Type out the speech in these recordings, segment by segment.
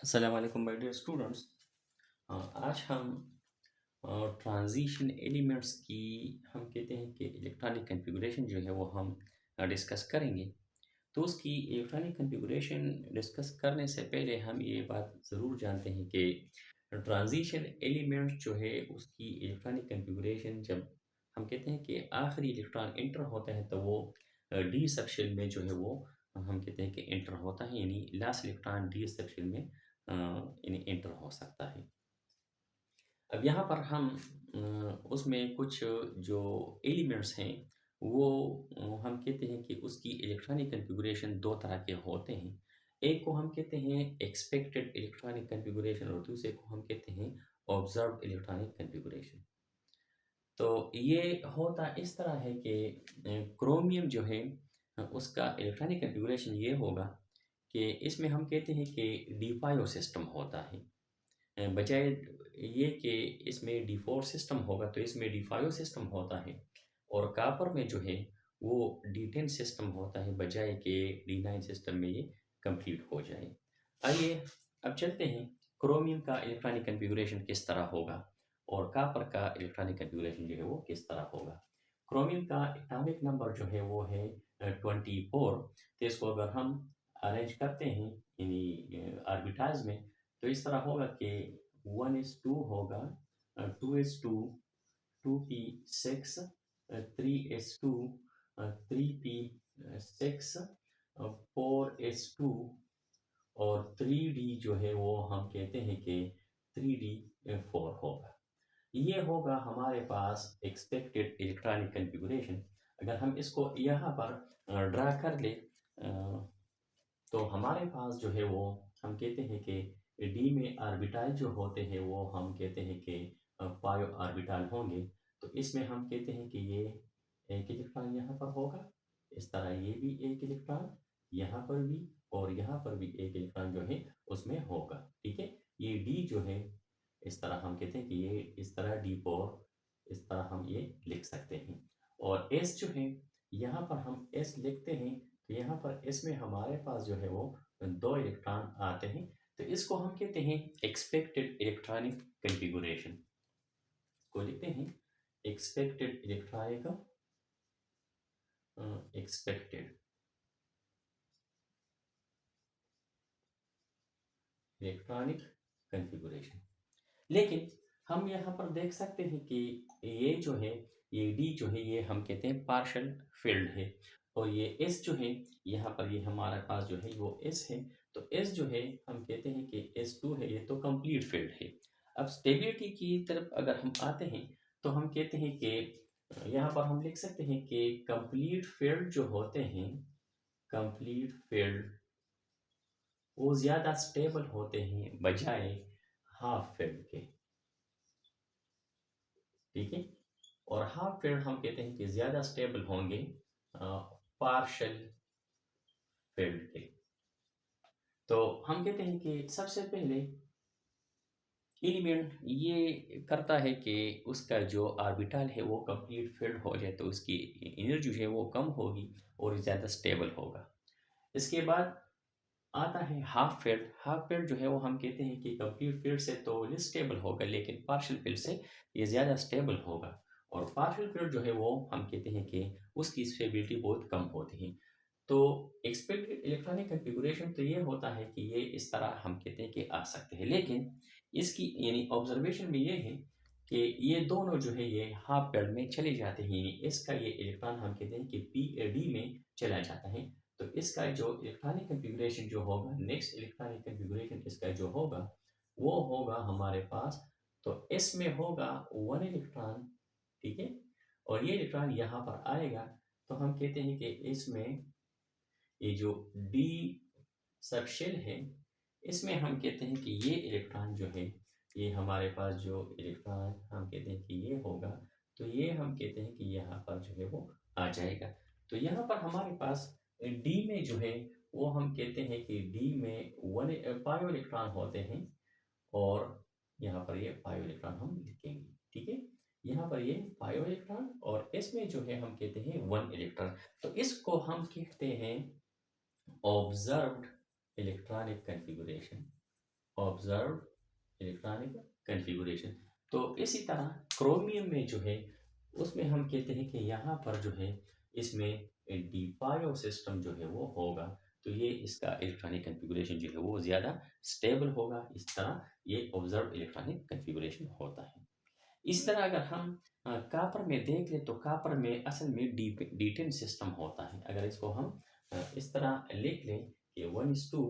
अस्सलाम वालेकुम my dear students. आज हम ट्रांजिशन एलिमेंट्स की हम कहते हैं कि इलेक्ट्रॉनिक कॉन्फ़िगरेशन जो है वो हम डिस्कस करेंगे। तो उसकी इलेक्ट्रॉनिक कॉन्फ़िगरेशन डिस्कस करने से पहले हम ये बात ज़रूर जानते हैं कि ट्रांजिशन एलिमेंट जो है उसकी इलेक्ट्रॉनिक कॉन्फ़िगरेशन जब हम कहते हैं कि आखिरी इलेक्ट्रॉन एंटर होता है तो वो डी सेक्शन में जो है वो हम कहते हैं कि एंटर होता है, यानी लास्ट इलेक्ट्रॉन डी सेक्शन में यानी एंटर हो सकता है। अब यहाँ पर हम उसमें कुछ जो एलिमेंट्स हैं वो हम कहते हैं कि उसकी इलेक्ट्रॉनिक कॉन्फ़िगरेशन 2 तरह के होते हैं। एक को हम कहते हैं एक्सपेक्टेड इलेक्ट्रॉनिक कॉन्फ़िगरेशन और दूसरे को हम कहते हैं ऑब्ज़र्व्ड इलेक्ट्रॉनिक कॉन्फ़िगरेशन। तो ये होता इस तरह है कि क्रोमियम जो है उसका इलेक्ट्रॉनिक कॉन्फ़िगरेशन ये होगा कि इसमें हम कहते हैं कि डी-फायो सिस्टम होता है। बजाय ये कि इसमें डी4 सिस्टम होगा तो इसमें डी5 सिस्टम होता है और कॉपर में जो है वो डी10 सिस्टम होता है, बजाय कि डी9 सिस्टम में ये कंप्लीट हो जाए। आइए अब चलते हैं क्रोमियम का इलेक्ट्रॉनिक कॉन्फ़िगरेशन किस तरह होगा और कॉपर का इलेक्ट्रॉनिक कॉन्फ़िगरेशन जो है वो किस तरह होगा। क्रोमियम का एटॉमिक नंबर जो है वो है 24। तो इसको अगर हम अरेंज करते हैं यानी आर्बिटाल्स में तो इस तरह होगा कि 1:2 होगा, 2:2, 2p6, 3:2, 3p6, 4:2 और 3d जो है वो हम कहते हैं कि 3d4 होगा। ये होगा हमारे पास एक्सपेक्टेड इलेक्ट्रॉनिक कॉन्फ़िगरेशन। अगर हम इसको यहाँ पर ड्रा कर ले तो हमारे पास जो है वो हम कहते हैं कि डी में ऑर्बिटल जो होते हैं वो हम कहते हैं कि 5 ऑर्बिटल होंगे। तो इसमें हम कहते हैं कि ये एक इलेक्ट्रॉन यहाँ पर होगा, इस तरह ये भी एक इलेक्ट्रॉन यहाँ पर भी और यहाँ पर भी एक इलेक्ट्रॉन जो है उसमें होगा। ठीक है, ये डी जो है इस तरह हम कहते हैं कि ये इस तरह डी फोर, इस तरह हम ये लिख सकते हैं। और एस जो है यहाँ पर हम एस लिखते हैं तो यहाँ पर इसमें हमारे पास जो है वो 2 इलेक्ट्रॉन आते हैं। तो इसको हम कहते हैं एक्सपेक्टेड इलेक्ट्रॉनिक कॉन्फ़िगरेशन। को लिखते हैं एक्सपेक्टेड एक्सपेक्टेड इलेक्ट्रॉनिक कॉन्फ़िगरेशन। लेकिन हम यहाँ पर देख सकते हैं कि ये जो है ये डी जो है ये हम कहते हैं पार्शियल फील्ड है और ये एस जो है यहाँ पर ये हमारे पास जो है वो एस है। तो एस जो है हम कहते हैं कि S2 है, ये तो कंप्लीट फील्ड है। अब स्टेबिलिटी की तरफ अगर हम आते हैं तो हम कहते हैं कि यहाँ पर हम लिख सकते हैं कि कंप्लीट फील्ड जो होते हैं, कंप्लीट फील्ड वो ज़्यादा स्टेबल होते हैं बजाय हाफ फील्ड के। ठीक है, और हाफ फील्ड हम कहते हैं कि ज़्यादा स्टेबल होंगे पार्शियल फील्ड के। तो हम कहते हैं कि सबसे पहले एलिमेंट ये करता है कि उसका जो ऑर्बिटल है वो कंप्लीट फील्ड हो जाए तो उसकी एनर्जी जो है वो कम होगी और ज़्यादा स्टेबल होगा। इसके बाद आता है हाफ फील्ड। हाफ फील्ड जो है वो हम कहते हैं कि कंप्लीट फील्ड से तो लेस स्टेबल होगा लेकिन पार्शियल फील्ड से ये ज़्यादा स्टेबल होगा। और पार्शियल फील्ड जो है वो हम कहते हैं कि उसकी स्टेबिलिटी बहुत कम होती है। तो एक्सपेक्टेड इलेक्ट्रॉनिक कॉन्फ़िगरेशन तो ये होता है कि ये इस तरह हम कहते हैं कि आ सकते हैं, लेकिन इसकी यानी ऑब्जर्वेशन में ये है कि ये दोनों जो है ये हाफ फील्ड में चले जाते हैं, यानी इसका ये इलेक्ट्रॉन हम कहते हैं कि पी डी में चला जाता है। तो इसका जो इलेक्ट्रॉनिक कॉन्फ़िगरेशन जो होगा, नेक्स्ट इलेक्ट्रॉनिक कॉन्फ़िगरेशन इसका जो होगा वो होगा हमारे पास, तो इसमें होगा 1 इलेक्ट्रॉन। ठीक है, और ये इलेक्ट्रॉन यहाँ पर आएगा तो हम कहते हैं कि इसमें ये जो डी सबशेल है इसमें हम कहते हैं कि ये इलेक्ट्रॉन जो है ये हमारे पास जो इलेक्ट्रॉन हम कहते हैं कि ये होगा, तो ये हम कहते हैं कि यहाँ पर जो है वो आ जाएगा। तो यहाँ पर हमारे पास डी में जो है वो हम कहते हैं कि डी में 5 इलेक्ट्रॉन होते हैं और यहाँ पर ये 5 इलेक्ट्रॉन हम लिखेंगे। ठीक है, यहाँ पर ये 5 इलेक्ट्रॉन और इसमें जो है हम कहते हैं 1 इलेक्ट्रॉन। तो इसको हम कहते हैं observed electronic configuration. Observe electronic configuration. तो इसी तरह क्रोमियम में जो है उसमें हम कहते हैं कि यहाँ पर जो है इसमें डिफायो सिस्टम जो है वो होगा। तो ये इसका इलेक्ट्रॉनिक कन्फिगुरेशन जो है वो ज़्यादा स्टेबल होगा। इस तरह ये ऑब्जर्व इलेक्ट्रॉनिक कन्फिगुरेशन होता है। इस तरह अगर हम कापर में देख लें तो कापर में असल में डी10 सिस्टम होता है। अगर इसको हम इस तरह लिख लें कि 1:2,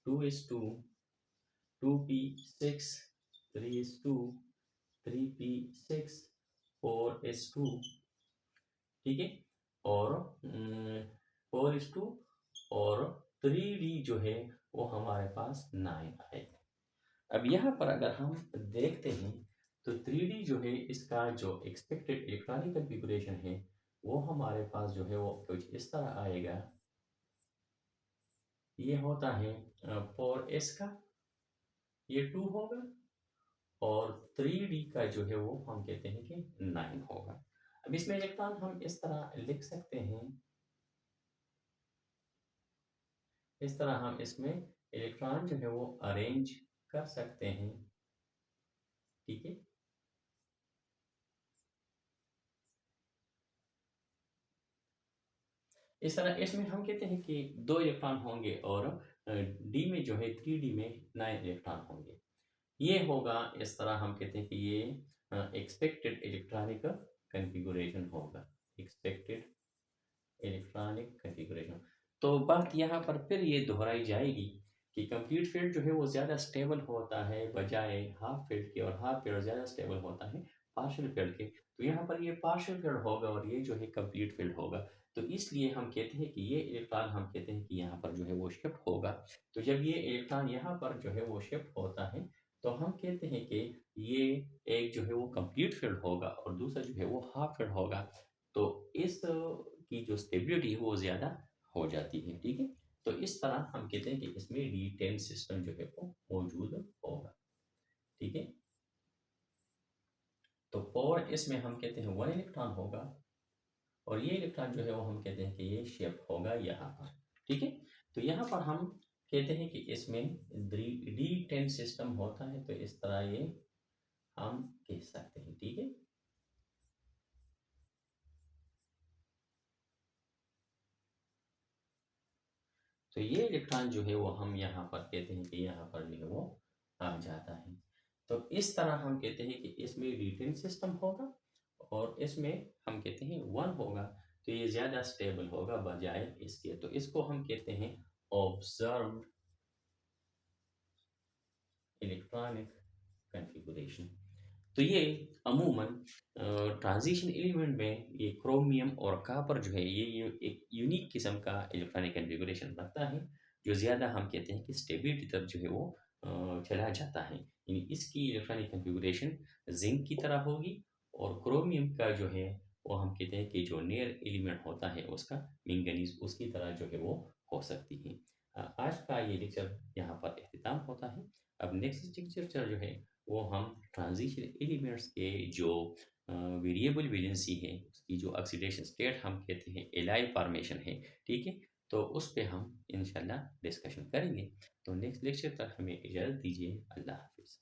2:2, 2p6, 3:2, 3p6, 4:2, ठीक है। और 4:2 और 3d जो है वो हमारे पास 9 आएगा। अब यहाँ पर अगर हम देखते हैं तो 3D जो है इसका जो एक्सपेक्टेड इलेक्ट्रॉनिक कन्फिगुरेशन है वो हमारे पास जो है वो कुछ इस तरह आएगा। ये होता है 4s का, ये 2 होगा, और 3D का जो है वो हम कहते हैं कि 9 होगा। अब इसमें इलेक्ट्रॉन हम इस तरह लिख सकते हैं, इस तरह हम इसमें इलेक्ट्रॉन जो है वो अरेंज कर सकते हैं, ठीक है। इस तरह इसमें हम कहते हैं कि 2 इलेक्ट्रॉन होंगे और डी में जो है 3D में 9 इलेक्ट्रॉन होंगे। ये होगा, इस तरह हम कहते हैं कि ये एक्सपेक्टेड इलेक्ट्रॉनिक कन्फिगुरेशन होगा, एक्सपेक्टेड इलेक्ट्रॉनिक कन्फिगुरेशन। तो बात यहाँ पर फिर ये दोहराई जाएगी कि कंप्लीट फील्ड जो है वो ज़्यादा स्टेबल होता है बजाय हाफ फील्ड के, और हाफ फील्ड ज़्यादा स्टेबल होता है पार्शियल फील्ड के। तो यहाँ पर ये पार्शियल फील्ड होगा और ये जो है कंप्लीट फील्ड होगा। तो इसलिए हम कहते हैं कि ये इलेक्ट्रॉन हम कहते हैं कि यहाँ पर जो है वो शिफ्ट होगा। तो जब ये इलेक्ट्रॉन यहाँ पर जो है वो शिफ्ट होता है तो हम कहते हैं कि ये एक जो है वो कंप्लीट फील्ड होगा और दूसरा जो है वो हाफ फील्ड होगा। तो इस की जो स्टेबिलिटी है वो ज़्यादा हो जाती है, ठीक है। तो इस तरह हम कहते हैं कि इसमें डी10 सिस्टम जो है वो मौजूद होगा, ठीक है। तो 4s में हम कहते हैं 1 इलेक्ट्रॉन होगा, और ये इलेक्ट्रॉन जो है वो हम कहते हैं कि ये शिफ्ट होगा यहाँ पर, ठीक है। तो यहाँ पर हम कहते हैं कि इसमें डी10 सिस्टम होता है, तो इस तरह ये हम कह सकते हैं, ठीक है। तो ये इलेक्ट्रॉन जो है वो हम यहाँ पर कहते हैं कि यहाँ पर जो है वो आ जाता है। तो इस तरह हम कहते हैं कि इसमें डी10 सिस्टम होगा और इसमें हम कहते हैं 1 होगा। तो ये ज़्यादा स्टेबल होगा बजाय इसके। तो इसको हम कहते हैं ऑब्जर्व्ड इलेक्ट्रॉनिक कन्फिगुरेशन। तो ये अमूमन ट्रांजिशन एलिमेंट में ये क्रोमियम और कॉपर जो है ये एक यूनिक किस्म का इलेक्ट्रॉनिक कन्फिगुरेशन रखता है, जो ज़्यादा हम कहते हैं कि स्टेबिलिटी तरफ जो है वो चला जाता है। यानी इसकी इलेक्ट्रॉनिक कन्फिगुरेशन जिंक की तरह होगी, और क्रोमियम का जो है वो हम कहते हैं कि जो नियर एलिमेंट होता है उसका मैंगनीज उसकी तरह जो है वो हो सकती है। आज का ये लेक्चर यहाँ पर इख्तिताम होता है। अब नेक्स्ट लेक्चर जो है वो हम ट्रांजिशन एलिमेंट्स के जो वेरिएबल वैलेंसी है उसकी जो ऑक्सीडेशन स्टेट हम कहते हैं एलाई फॉर्मेशन है, ठीक है। तो उस पे हम इंशाल्लाह डिस्कशन करेंगे। तो नेक्स्ट लेक्चर तक हमें इजाज़त दीजिए। अल्लाह हाफिज़।